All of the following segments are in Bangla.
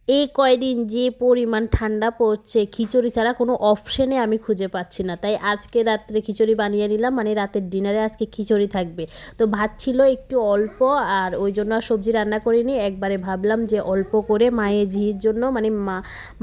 এই কয়দিন যে পরিমাণ ঠান্ডা পড়ছে, খিচুড়ি ছাড়া কোনো অপশানে আমি খুঁজে পাচ্ছি না। তাই আজকে রাত্রে খিচুড়ি বানিয়ে নিলাম, মানে রাতের ডিনারে আজকে খিচুড়ি থাকবে। তো ভাত ছিল একটু অল্প, আর ওই জন্য আর সবজি রান্না করিনি। একবারে ভাবলাম যে অল্প করে মায়ের ঝির জন্য, মানে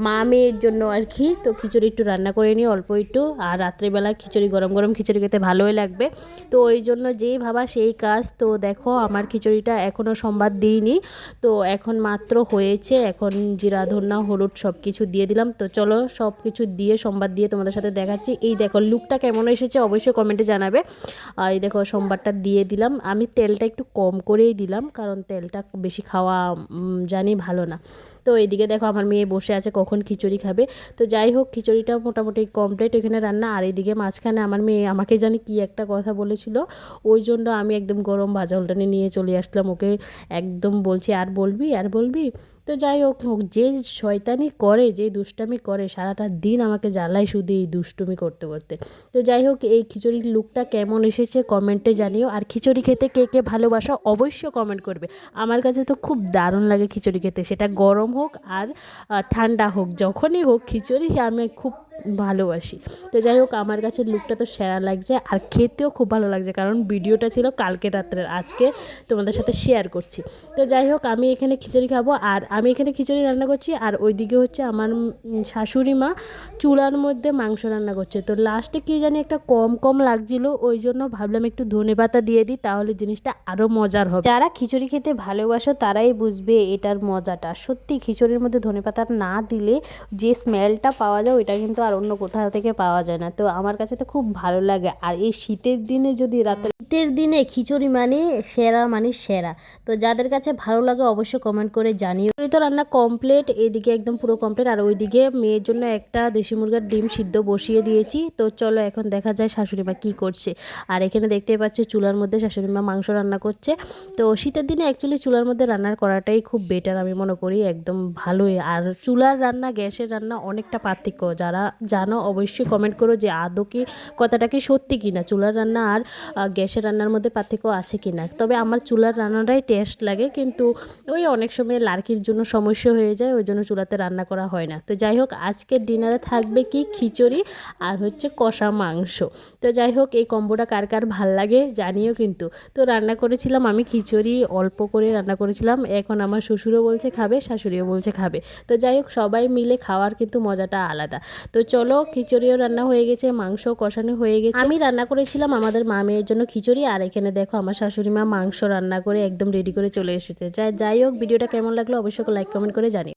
মা মেয়ের জন্য আর কি, তো খিচুড়ি একটু রান্না করে নিই অল্প একটু। আর রাত্রেবেলা খিচুড়ি, গরম গরম খিচুড়ি খেতে ভালোই লাগবে। তো ওই জন্য যেই ভাবা সেই কাজ। তো দেখো আমার খিচুড়িটা এখনও সম্বাদ দিইনি, তো এখন মাত্র হয়েছে। এখন জিরা ধনিয়া হলুদ সব কিছু দিয়ে দিলাম। তো চলো সব কিছু দিয়ে সোমবার দিয়ে তোমাদের সাথে দেখাচ্ছি। এই দেখো লুকটা কেমন এসেছে অবশ্যই কমেন্টে জানাবে। আর এই দেখো সোমবারটা দিয়ে দিলাম। আমি তেলটা একটু কম করেই দিলাম, কারণ তেলটা বেশি খাওয়া জানি ভালো না। তো এইদিকে দেখো আমার মেয়ে বসে আছে কখন খিচুড়ি খাবে। তো যাই হোক খিচুড়িটা মোটামুটি কমপ্লিট এখানে রান্না। আর এইদিকে মাঝখানে আমার মেয়ে আমাকে জানি কি একটা কথা বলেছিল, ওই জন্য আমি একদম গরম ভাজা উল্টানে নিয়ে চলে আসলাম। ওকে একদম বলছি আর বলবি আর বলবি। তো যাই হোক, যে শয়তানি করে, যে দুষ্টামি করে, সারাটা দিন আমাকে জ্বালায় শুধু এই দুষ্টুমি করতে করতে। তো যাই হোক এই খিচুড়ির লুকটা কেমন এসেছে কমেন্টে জানিও। আর খিচুড়ি খেতে কে কে ভালোবাসো অবশ্যই কমেন্ট করবে। আমার কাছে তো খুব দারুণ লাগে খিচুড়ি খেতে, সেটা গরম হোক আর ঠান্ডা হোক, যখনই হোক খিচুড়ি আমি খুব ভালোবাসি। তো যাই হোক আমার কাছে লুকটা তো সেরা লাগছে, আর খেতেও খুব ভালো লাগছে, কারণ ভিডিওটা ছিল কালকে রাত্রের, আজকে তোমাদের সাথে শেয়ার করছি। তো যাই হোক আমি এখানে খিচুড়ি খাবো, আর আমি এখানে খিচুড়ি রান্না করছি, আর ওইদিকে হচ্ছে আমার শাশুড়ি মা চুলার মধ্যে মাংস রান্না করছে। তো লাস্টে কি জানি একটা কম কম লাগছিল, ওই জন্য ভাবলাম একটু ধনেপাতা দিয়ে দিই, তাহলে জিনিসটা আরও মজার হবে। যারা খিচুড়ি খেতে ভালোবাসো তারাই বুঝবে এটার মজাটা। সত্যি খিচুড়ির মধ্যে ধনেপাতা না দিলে যে স্মেলটা পাওয়া যায় ওইটা কিন্তু আর অন্য কোথাও থেকে পাওয়া যায় না। তো আমার কাছে তো খুব ভালো লাগে। আর এই শীতের দিনে যদি রাতে, শীতের দিনে খিচুড়ি মানে সেরা, মানে সেরা। তো যাদের কাছে ভালো লাগে অবশ্যই কমেন্ট করে জানিও। তো রান্না কমপ্লিট, এদিকে একদম পুরো কমপ্লিট। আর ওইদিকে মেয়ের জন্য একটা দেশি মুরগার ডিম সিদ্ধ বসিয়ে দিয়েছি। তো চলো এখন দেখা যায় শাশুড়ি মা কী করছে। আর এখানে দেখতেই পাচ্ছ চুলার মধ্যে শাশুড়ি মা মাংস রান্না করছে। তো শীতের দিনে অ্যাকচুয়ালি চুলার মধ্যে রান্নার করাটাই খুব বেটার আমি মনে করি, একদম ভালোই। আর চুলার রান্না গ্যাসের রান্না অনেকটা পার্থক্য, যারা জানো অবশ্যই কমেন্ট করো যে আদৌ কি কথাটা কি সত্যি কিনা, চুলার রান্না আর গ্যাসের রান্নার মধ্যে পার্থক্য আছে কিনা। তবে আমার চুলার রান্নাটাই টেস্ট লাগে, কিন্তু ওই অনেক সময় লার্কির জন্য সমস্যা হয়ে যায়, ওই জন্য চুলাতে রান্না করা হয় না। তো যাই হোক আজকের ডিনারে থাকবে কি খিচুড়ি আর হচ্ছে কষা মাংস। তো যাই হোক এই কম্বোটা কার কার ভাল লাগে জানিও কিন্তু। তো রান্না করেছিলাম আমি খিচুড়ি অল্প করে রান্না করেছিলাম, এখন আমার শ্বশুরও বলছে খাবে, শাশুড়িও বলছে খাবে। তো যাই হোক সবাই মিলে খাওয়ার কিন্তু মজাটা আলাদা। তো চলো খিচুড়িও রান্না হয়ে গেছে, মাংস কষানো হয়ে গেছে। আমি রান্না করেছিলাম আমাদের মা মেয়ের জন্য খিচুড়ি, আর এখানে দেখো আমার শাশুড়ি মা মাংস রান্না করে একদম রেডি করে চলে এসেছে। যাই হোক ভিডিওটা কেমন লাগলো অবশ্যই লাইক কমেন্ট করে জানিও।